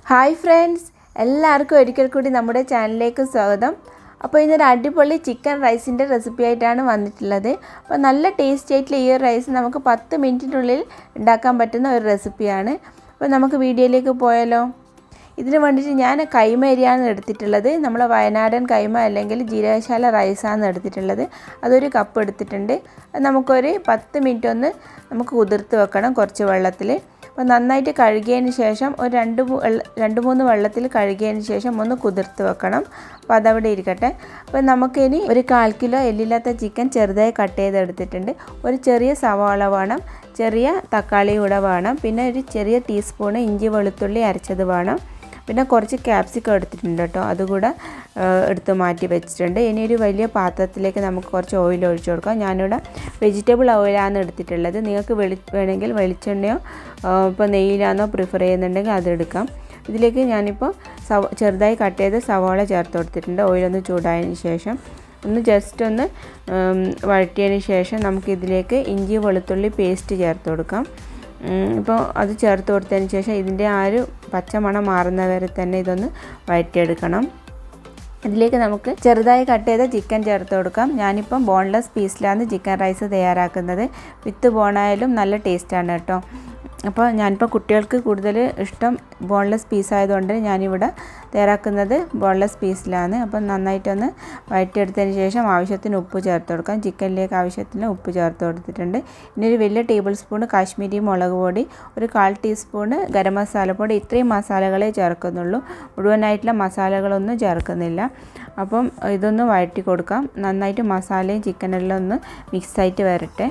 Hi friends, എല്ലാവർക്കും ഒരിക്കൽ കൂടി നമ്മുടെ ചാനലിലേക്ക് സ്വാഗതം. അപ്പോൾ ഇന്നൊരു അടിപൊളി ചിക്കൻ റൈസിൻ്റെ റെസിപ്പി ആയിട്ടാണ് വന്നിട്ടുള്ളത്. അപ്പോൾ നല്ല ടേസ്റ്റി ആയിട്ടുള്ള ഈ റൈസ് നമുക്ക് 10 മിനിറ്റിനുള്ളിൽ ഉണ്ടാക്കാൻ പറ്റുന്ന ഒരു റെസിപ്പിയാണ്. അപ്പോൾ നമുക്ക് വീഡിയോയിലേക്ക് പോയാലോ. ഇതിന് വേണ്ടിയിട്ട് ഞാൻ കൈമ അരിയാണ് എടുത്തിട്ടുള്ളത്. നമ്മൾ വയനാടൻ കൈമ അല്ലെങ്കിൽ ജീരകശാല റൈസാണ് എടുത്തിട്ടുള്ളത്. അതൊരു കപ്പ് എടുത്തിട്ടുണ്ട്. നമുക്കൊരു 10 മിനിറ്റ് ഒന്ന് നമുക്ക് കുതിർത്ത് വെക്കണം കുറച്ച് വെള്ളത്തിൽ. അപ്പോൾ നന്നായിട്ട് കഴുകിയതിന് ശേഷം ഒരു 2-3 വെള്ളത്തിൽ കഴുകിയതിന് ശേഷം ഒന്ന് കുതിർത്ത് വെക്കണം. അപ്പോൾ അതവിടെ ഇരിക്കട്ടെ. അപ്പോൾ നമുക്കിനി ഒരു 1/4 കിലോ എല്ലില്ലാത്ത ചിക്കൻ ചെറുതായി കട്ട് ചെയ്തെടുത്തിട്ടുണ്ട്. ഒരു ചെറിയ സവാള വേണം, ചെറിയ തക്കാളി കൂടെ വേണം, പിന്നെ ഒരു ചെറിയ ടീസ്പൂണ് ഇഞ്ചി വെളുത്തുള്ളി അരച്ചത് വേണം, പിന്നെ കുറച്ച് ക്യാപ്സിക്കം എടുത്തിട്ടുണ്ട് കേട്ടോ, അതുകൂടെ എടുത്ത് മാറ്റി വെച്ചിട്ടുണ്ട്. ഇനി ഒരു വലിയ പാത്രത്തിലേക്ക് നമുക്ക് കുറച്ച് ഓയിൽ ഒഴിച്ചു കൊടുക്കാം. ഞാനിവിടെ വെജിറ്റബിൾ ഓയിലാണ് എടുത്തിട്ടുള്ളത്. നിങ്ങൾക്ക് വേണമെങ്കിൽ വെളിച്ചെണ്ണയോ ഇപ്പോൾ നെയ്യിലാണോ പ്രിഫർ ചെയ്യുന്നുണ്ടെങ്കിൽ അതെടുക്കാം. ഇതിലേക്ക് ഞാനിപ്പോൾ ചെറുതായി കട്ട് ചെയ്ത് സവാള ചേർത്ത് കൊടുത്തിട്ടുണ്ട്. ഓയിലൊന്ന് ചൂടായതിന് ശേഷം ഒന്ന് ജസ്റ്റ് ഒന്ന് വഴറ്റിയതിന് ശേഷം നമുക്കിതിലേക്ക് ഇഞ്ചി വെളുത്തുള്ളി പേസ്റ്റ് ചേർത്ത് കൊടുക്കാം. ഇപ്പോൾ അത് ചേർത്ത് കൊടുത്തതിന് ശേഷം ഇതിൻ്റെ ആ ഒരു പച്ചമണം മാറുന്നവരെ തന്നെ ഇതൊന്ന് വഴറ്റിയെടുക്കണം. ഇതിലേക്ക് നമുക്ക് ചെറുതായി കട്ട് ചെയ്ത ചിക്കൻ ചേർത്ത് കൊടുക്കാം. ഞാനിപ്പം ബോൺലെസ് പീസിലാണ് ചിക്കൻ റൈസ് തയ്യാറാക്കുന്നത്. വിത്ത് ബോണായാലും നല്ല ടേസ്റ്റാണ് കേട്ടോ. അപ്പോൾ ഞാനിപ്പോൾ കുട്ടികൾക്ക് കൂടുതൽ ഇഷ്ടം ബോൺലെസ് പീസ് ആയതുകൊണ്ട് ഞാനിവിടെ തയ്യാറാക്കുന്നത് ബോൺലെസ് പീസിലാണ്. അപ്പം നന്നായിട്ടൊന്ന് വഴറ്റിയെടുത്തതിന് ശേഷം ആവശ്യത്തിന് ഉപ്പ് ചേർത്ത് കൊടുക്കാം. ചിക്കനിലേക്ക് ആവശ്യത്തിന് ഉപ്പ് ചേർത്ത് കൊടുത്തിട്ടുണ്ട്. ഇനി ഒരു വലിയ ടേബിൾ സ്പൂൺ കാശ്മീരി മുളക് പൊടി, ഒരു 1/4 ടീസ്പൂണ് ഗരം മസാലപ്പൊടി, ഇത്രയും മസാലകളെ ചേർക്കുന്നുള്ളൂ. മുഴുവനായിട്ടുള്ള മസാലകളൊന്നും ചേർക്കുന്നില്ല. അപ്പം ഇതൊന്ന് വഴറ്റി കൊടുക്കാം. നന്നായിട്ട് മസാലയും ചിക്കനെല്ലാം ഒന്ന് മിക്സായിട്ട് വരട്ടെ.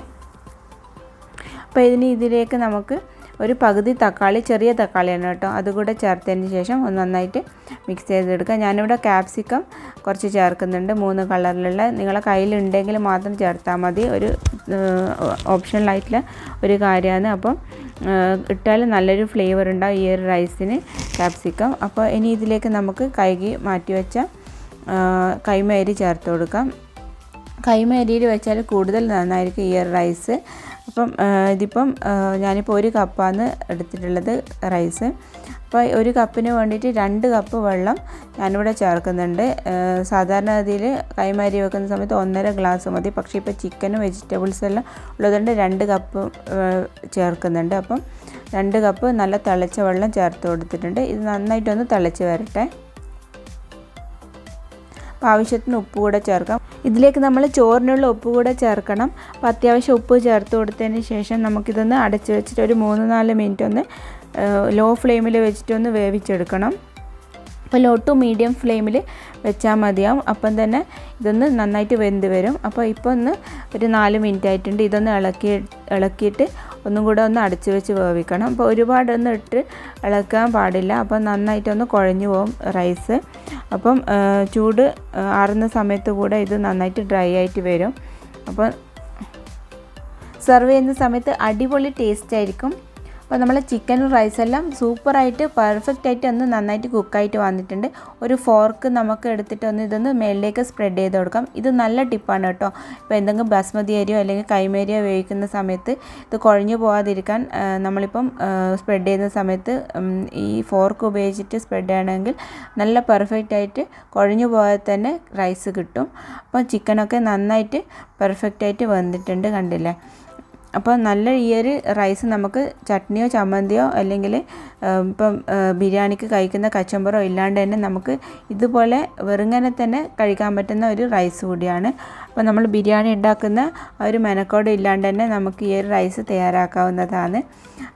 അപ്പോൾ ഇതിലേക്ക് നമുക്ക് ഒരു പകുതി തക്കാളി, ചെറിയ തക്കാളിയാണ് കേട്ടോ, അതുകൂടെ ചേർത്തതിന് ശേഷം ഒന്ന് നന്നായിട്ട് മിക്സ് ചെയ്തെടുക്കുക. ഞാനിവിടെ ക്യാപ്സിക്കം കുറച്ച് ചേർക്കുന്നുണ്ട്, 3 കളറിലുള്ള. നിങ്ങളെ കയ്യിലുണ്ടെങ്കിൽ മാത്രം ചേർത്താൽ മതി. ഒരു ഓപ്ഷണലായിട്ടുള്ള ഒരു കാര്യമാണ്. അപ്പം ഇട്ടാൽ നല്ലൊരു ഫ്ലേവർ ഉണ്ടാവും ഈ ഒരു റൈസിന് ക്യാപ്സിക്കം. അപ്പോൾ ഇനി ഇതിലേക്ക് നമുക്ക് കഴുകി മാറ്റി വെച്ച കൈമ അരി ചേർത്ത് കൊടുക്കാം. കൈമ അരിയിൽ വെച്ചാൽ കൂടുതൽ നന്നായിരിക്കും ഈ ഒരു റൈസ്. അപ്പം ഇതിപ്പം ഞാനിപ്പോൾ 1 കപ്പാണ് എടുത്തിട്ടുള്ളത് റൈസ്. അപ്പോൾ 1 കപ്പിന് വേണ്ടിയിട്ട് 2 കപ്പ് വെള്ളം ഞാനിവിടെ ചേർക്കുന്നുണ്ട്. സാധാരണ ഗതിയിൽ കൈമ അരി വെക്കുന്ന സമയത്ത് 1.5 ഗ്ലാസ് മതി. പക്ഷേ ഇപ്പോൾ ചിക്കനും വെജിറ്റബിൾസ് എല്ലാം ഉള്ളതുകൊണ്ട് 2 കപ്പ് ചേർക്കുന്നുണ്ട്. അപ്പം 2 കപ്പ് നല്ല തിളച്ച വെള്ളം ചേർത്ത് കൊടുത്തിട്ടുണ്ട്. ഇത് നന്നായിട്ടൊന്ന് തിളച്ച് വരട്ടെ. അപ്പോൾ ആവശ്യത്തിന് ഉപ്പ് കൂടെ ചേർക്കാം. ഇതിലേക്ക് നമ്മൾ ചോറിനുള്ള ഉപ്പ് കൂടെ ചേർക്കണം. അപ്പോൾ അത്യാവശ്യം ഉപ്പ് ചേർത്ത് കൊടുത്തതിന് ശേഷം നമുക്കിതൊന്ന് അടച്ച് വെച്ചിട്ട് ഒരു 3-4 മിനിറ്റ് ഒന്ന് ലോ ഫ്ലെയിമിൽ വെച്ചിട്ടൊന്ന് വേവിച്ചെടുക്കണം. അപ്പോൾ ലോ ടു മീഡിയം ഫ്ലെയിമിൽ വെച്ചാൽ മതിയാവും. അപ്പം തന്നെ ഇതൊന്ന് നന്നായിട്ട് വെന്ത് വരും. അപ്പോൾ ഇപ്പോൾ ഒരു 4 മിനിറ്റ് ആയിട്ടുണ്ട്. ഇതൊന്ന് ഇളക്കിയിട്ട് ഒന്നും കൂടെ ഒന്ന് അടച്ച് വെച്ച് വേവിക്കണം. അപ്പോൾ ഒരുപാടൊന്നും ഇട്ട് ഇളക്കാൻ പാടില്ല. അപ്പോൾ നന്നായിട്ടൊന്ന് കുഴഞ്ഞു പോകും റൈസ്. അപ്പം ചൂട് ആറുന്ന സമയത്ത് കൂടെ ഇത് നന്നായിട്ട് ഡ്രൈ ആയിട്ട് വരും. അപ്പോൾ സെർവ് ചെയ്യുന്ന സമയത്ത് അടിപൊളി ടേസ്റ്റ് ആയിരിക്കും. അപ്പോൾ നമ്മൾ ചിക്കനും റൈസെല്ലാം സൂപ്പറായിട്ട് പെർഫെക്റ്റായിട്ട് ഒന്ന് നന്നായിട്ട് കുക്കായിട്ട് വന്നിട്ടുണ്ട്. ഒരു ഫോർക്ക് നമുക്ക് എടുത്തിട്ട് ഇതൊന്ന് മേളിലേക്ക് സ്പ്രെഡ് ചെയ്ത് കൊടുക്കാം. ഇത് നല്ല ടിപ്പാണ് കേട്ടോ. ഇപ്പോൾ എന്തെങ്കിലും ബസ്മതി അരിയോ അല്ലെങ്കിൽ കൈമേരിയോ വേവിക്കുന്ന സമയത്ത് ഇത് കുഴഞ്ഞു പോകാതിരിക്കാൻ നമ്മളിപ്പം സ്പ്രെഡ് ചെയ്യുന്ന സമയത്ത് ഈ ഫോർക്ക് ഉപയോഗിച്ചിട്ട് സ്പ്രെഡ് ചെയ്യണമെങ്കിൽ നല്ല പെർഫെക്റ്റായിട്ട് കുഴഞ്ഞു പോകാതെ തന്നെ റൈസ് കിട്ടും. അപ്പോൾ ചിക്കനൊക്കെ നന്നായിട്ട് പെർഫെക്റ്റായിട്ട് വന്നിട്ടുണ്ട്, കണ്ടില്ലേ. അപ്പോൾ നല്ല ഈ ഒരു റൈസ് നമുക്ക് ചട്നിയോ ചമ്മന്തിയോ അല്ലെങ്കിൽ ഇപ്പം ബിരിയാണിക്ക് കഴിക്കുന്ന കച്ചമ്പറോ ഇല്ലാണ്ട് തന്നെ നമുക്ക് ഇതുപോലെ വെറുങ്ങനെ തന്നെ കഴിക്കാൻ പറ്റുന്ന ഒരു റൈസ് കൂടിയാണ്. അപ്പോൾ നമ്മൾ ബിരിയാണി ഉണ്ടാക്കുന്ന ആ ഒരു മെനക്കോട് ഇല്ലാണ്ട് തന്നെ നമുക്ക് ഈ ഒരു റൈസ് തയ്യാറാക്കാവുന്നതാണ്.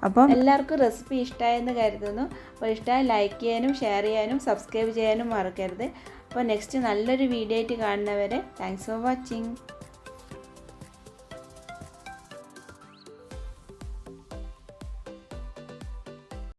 അപ്പം എല്ലാവർക്കും റെസിപ്പി ഇഷ്ടമായെന്ന് കരുതുന്നു. അപ്പോൾ ഇഷ്ടമായി ലൈക്ക് ചെയ്യാനും ഷെയർ ചെയ്യാനും സബ്സ്ക്രൈബ് ചെയ്യാനും മറക്കരുത്. അപ്പോൾ നെക്സ്റ്റ് നല്ലൊരു വീഡിയോ ആയിട്ട് കാണുന്നവരെ താങ്ക്സ് ഫോർ വാച്ചിങ്.